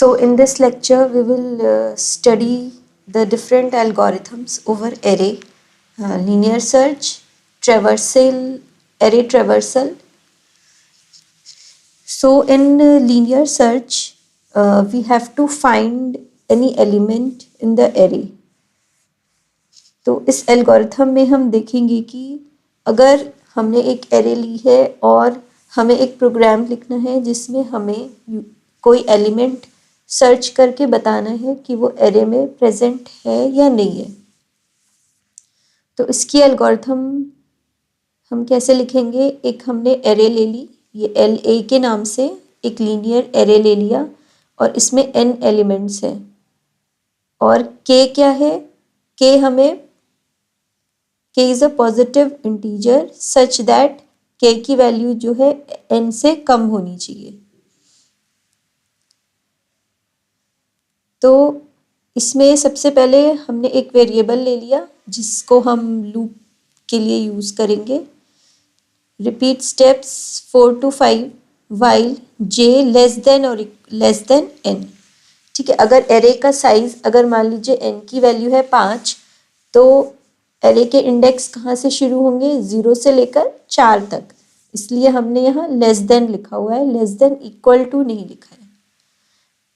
So in this lecture, we will study the different algorithms over array, linear search, traversal, array traversal. So in linear search, we have to find any element in the array. तो इस algorithm में हम देखेंगे कि अगर हमने एक array ली है और हमें एक प्रोग्राम लिखना है जिसमें हमें कोई एलिमेंट सर्च करके बताना है कि वो एरे में प्रेजेंट है या नहीं है, तो इसकी एल्गोरिथम हम कैसे लिखेंगे। एक हमने एरे ले ली, ये एल ए के नाम से एक लीनियर एरे ले लिया और इसमें n एलिमेंट्स हैं और k क्या है, k हमें k is a positive integer such that k की वैल्यू जो है n से कम होनी चाहिए। तो इसमें सबसे पहले हमने एक वेरिएबल ले लिया जिसको हम लूप के लिए यूज़ करेंगे। Repeat steps 4 to 5 while j less than और लेस देन n। ठीक है, अगर एरे का साइज अगर मान लीजिए n की वैल्यू है 5, तो एरे के इंडेक्स कहाँ से शुरू होंगे, 0 से लेकर 4 तक, इसलिए हमने यहाँ लेस देन लिखा हुआ है, लेस देन इक्वल टू नहीं लिखा है।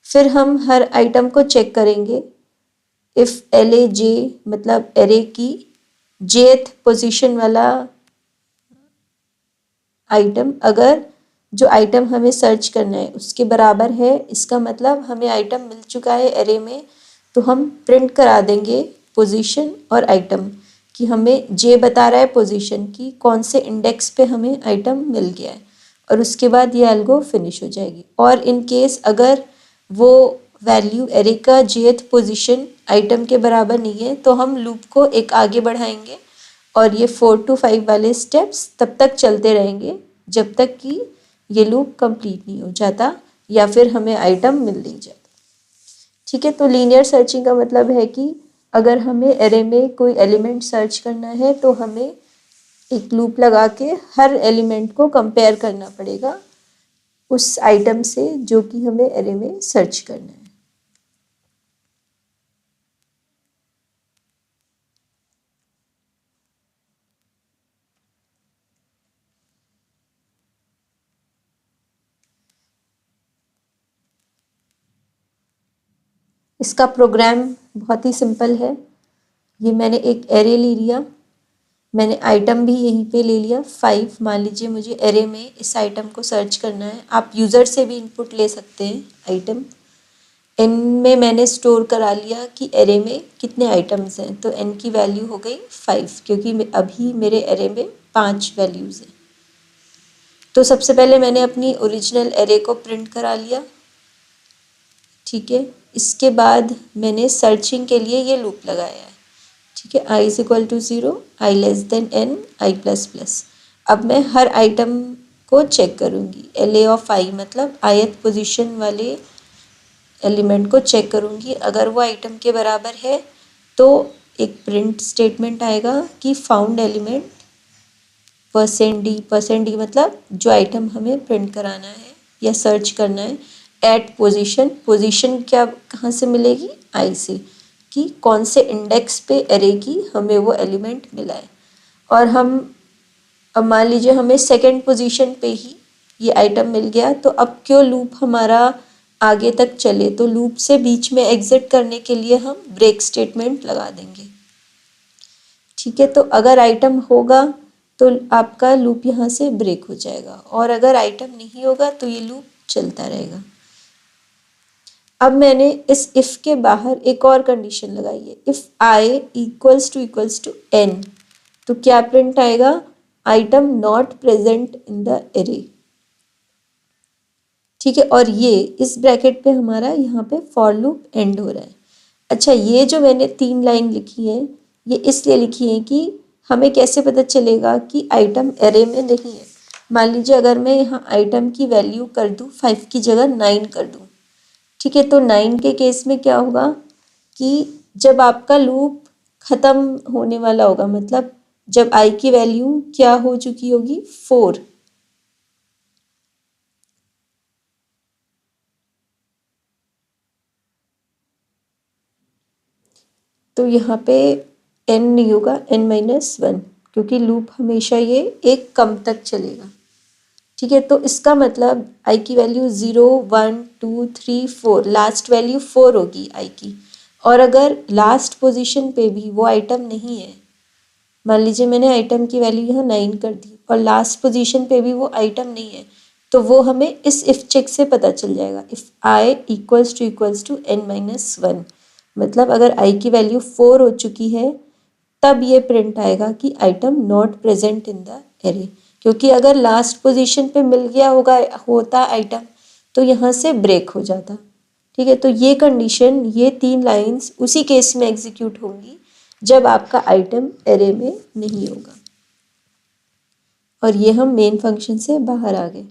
फिर हम हर आइटम को चेक करेंगे। इफ़ एल ए जे मतलब एरे की जेथ पोजीशन वाला आइटम अगर जो आइटम हमें सर्च करना है उसके बराबर है, इसका मतलब हमें आइटम मिल चुका है एरे में, तो हम प्रिंट करा देंगे पोजीशन और आइटम कि हमें जे बता रहा है पोजीशन की कौन से इंडेक्स पे हमें आइटम मिल गया है, और उसके बाद ये एल्गो फिनिश हो जाएगी। और इन केस अगर वो वैल्यू एरे का जेथ पोजीशन आइटम के बराबर नहीं है तो हम लूप को एक आगे बढ़ाएंगे और ये 4 to 5 वाले स्टेप्स तब तक चलते रहेंगे जब तक कि ये लूप कंप्लीट नहीं हो जाता या फिर हमें आइटम मिल नहीं जाता। ठीक है, तो लीनियर सर्चिंग का मतलब है कि अगर हमें एरे में कोई एलिमेंट सर्च करना है तो हमें एक लूप लगा के हर एलिमेंट को कंपेयर करना पड़ेगा उस आइटम से जो कि हमें एरे में सर्च करना है। इसका प्रोग्राम बहुत ही सिंपल है। ये मैंने एक एरे ले लिया, मैंने आइटम भी यहीं पे ले लिया 5। मान लीजिए मुझे एरे में इस आइटम को सर्च करना है, आप यूज़र से भी इनपुट ले सकते हैं आइटम। एन में मैंने स्टोर करा लिया कि एरे में कितने आइटम्स हैं, तो एन की वैल्यू हो गई 5 क्योंकि अभी मेरे एरे में 5 वैल्यूज़ हैं। तो सबसे पहले मैंने अपनी ओरिजिनल एरे को प्रिंट करा लिया। ठीक है, इसके बाद मैंने सर्चिंग के लिए ये लूप लगाया है। ठीक है, i is equal to 0, i less than n, i plus plus. अब मैं हर आइटम को चेक करूँगी, एल ए ऑफ आई मतलब आयत पोजीशन वाले एलिमेंट को चेक करूँगी। अगर वो आइटम के बराबर है तो एक प्रिंट स्टेटमेंट आएगा कि फाउंड एलिमेंट %d मतलब जो आइटम हमें प्रिंट कराना है या सर्च करना है, एट पोजीशन क्या कहाँ से मिलेगी, आई से, कि कौन से इंडेक्स पे एरे की हमें वो एलिमेंट मिला है। और हम अब मान लीजिए हमें सेकंड पोजीशन पे ही ये आइटम मिल गया, तो अब क्यों लूप हमारा आगे तक चले, तो लूप से बीच में एग्जिट करने के लिए हम ब्रेक स्टेटमेंट लगा देंगे। ठीक है, तो अगर आइटम होगा तो आपका लूप यहाँ से ब्रेक हो जाएगा और अगर आइटम नहीं होगा तो ये लूप चलता रहेगा। अब मैंने इस इफ़ के बाहर एक और कंडीशन लगाई है, if I equals to n, तो क्या प्रिंट आएगा, item not present in the array. ठीक है, और ये इस ब्रैकेट पे हमारा यहाँ पे फॉर लूप एंड हो रहा है। अच्छा, ये जो मैंने 3 लाइन लिखी है ये इसलिए लिखी है कि हमें कैसे पता चलेगा कि आइटम एरे में नहीं है। मान लीजिए अगर मैं यहाँ आइटम की वैल्यू कर दूँ 5 की जगह 9 कर दूँ। ठीक है, तो 9 के केस में क्या होगा कि जब आपका लूप ख़त्म होने वाला होगा, मतलब जब आई की वैल्यू क्या हो चुकी होगी, 4। तो यहाँ पे n नहीं होगा, n-1, क्योंकि लूप हमेशा ये एक कम तक चलेगा। ठीक है, तो इसका मतलब i की वैल्यू 0, 1, 2, 3, 4, लास्ट वैल्यू 4 होगी i की। और अगर लास्ट पोजीशन पे भी वो आइटम नहीं है, मान लीजिए मैंने आइटम की वैल्यू यहाँ 9 कर दी और लास्ट पोजीशन पे भी वो आइटम नहीं है, तो वो हमें इस इफ चेक से पता चल जाएगा। If i equals to n-1, मतलब अगर i की वैल्यू 4 हो चुकी है तब ये प्रिंट आएगा कि item not present in the array, क्योंकि अगर लास्ट पोजीशन पे मिल गया होता आइटम तो यहाँ से ब्रेक हो जाता। ठीक है, तो ये कंडीशन, ये 3 लाइंस उसी केस में एग्जीक्यूट होंगी जब आपका आइटम एरे में नहीं होगा। और ये हम मेन फंक्शन से बाहर आ गए।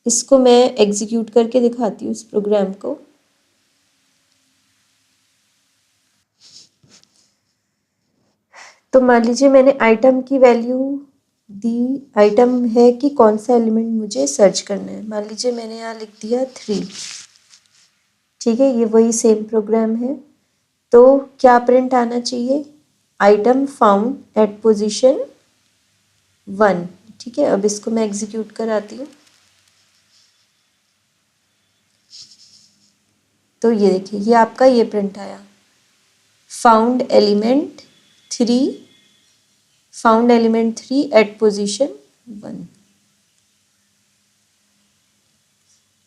इसको मैं एग्जीक्यूट करके दिखाती हूँ इस प्रोग्राम को। तो मान लीजिए मैंने आइटम की वैल्यू दी, आइटम है कि कौन सा एलिमेंट मुझे सर्च करना है। मान लीजिए मैंने यहाँ लिख दिया 3। ठीक है, ये वही सेम प्रोग्राम है। तो क्या प्रिंट आना चाहिए? Item found at position 1। ठीक है, अब इसको मैं एग्जीक्यूट कराती हूँ। तो ये देखिए, ये आपका ये प्रिंट आया, फाउंड एलिमेंट 3 एट पोजीशन 1।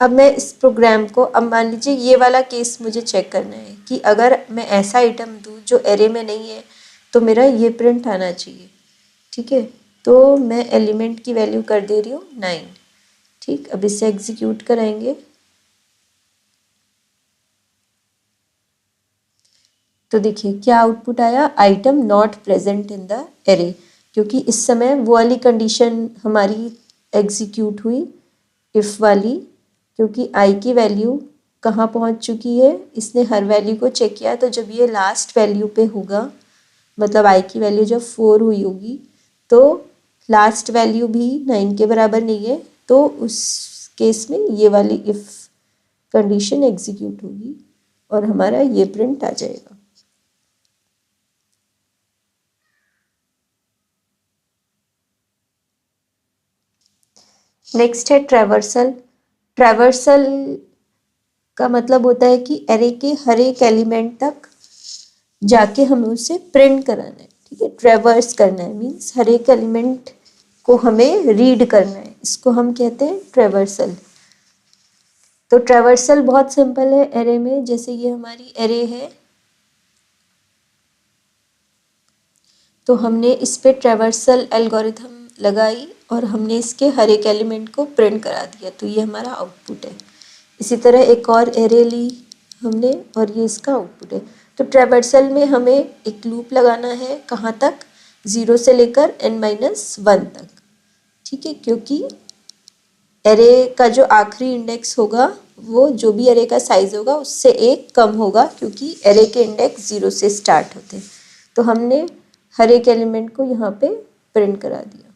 अब मैं इस प्रोग्राम को, अब मान लीजिए ये वाला केस मुझे चेक करना है कि अगर मैं ऐसा आइटम दूँ जो एरे में नहीं है तो मेरा ये प्रिंट आना चाहिए। ठीक है, तो मैं एलिमेंट की वैल्यू कर दे रही हूँ 9। ठीक, अब इसे एग्जीक्यूट कराएंगे। तो देखिए क्या आउटपुट आया, item not present in the array, क्योंकि इस समय वो वाली कंडीशन हमारी एग्जीक्यूट हुई, इफ़ वाली, क्योंकि आई की वैल्यू कहाँ पहुँच चुकी है, इसने हर वैल्यू को चेक किया। तो जब ये लास्ट वैल्यू पे होगा, मतलब आई की वैल्यू जब 4 हुई होगी तो लास्ट वैल्यू भी 9 के बराबर नहीं है, तो उस केस में ये वाली इफ़ कंडीशन एग्जीक्यूट होगी और हमारा ये प्रिंट आ जाएगा। नेक्स्ट है ट्रैवर्सल। ट्रैवर्सल का मतलब होता है कि एरे के हर एक एलिमेंट तक जाके हमें उसे प्रिंट कराना है। ठीक है, ट्रैवर्स करना है मीन्स हर एक एलिमेंट को हमें रीड करना है, इसको हम कहते हैं ट्रैवर्सल। तो ट्रैवर्सल बहुत सिंपल है एरे में। जैसे ये हमारी एरे है तो हमने इस पे ट्रैवर्सल एल्गोरिथम लगाई और हमने इसके हर एक एलिमेंट को प्रिंट करा दिया, तो ये हमारा आउटपुट है। इसी तरह एक और एरे ली हमने और ये इसका आउटपुट है। तो ट्रैवर्सल में हमें एक लूप लगाना है, कहाँ तक? 0 से लेकर n-1 तक। ठीक है, क्योंकि एरे का जो आखिरी इंडेक्स होगा वो जो भी एरे का साइज होगा उससे एक कम होगा, क्योंकि एरे के इंडेक्स 0 से स्टार्ट होते हैं। तो हमने हर एक एलिमेंट को यहाँ पे प्रिंट करा दिया।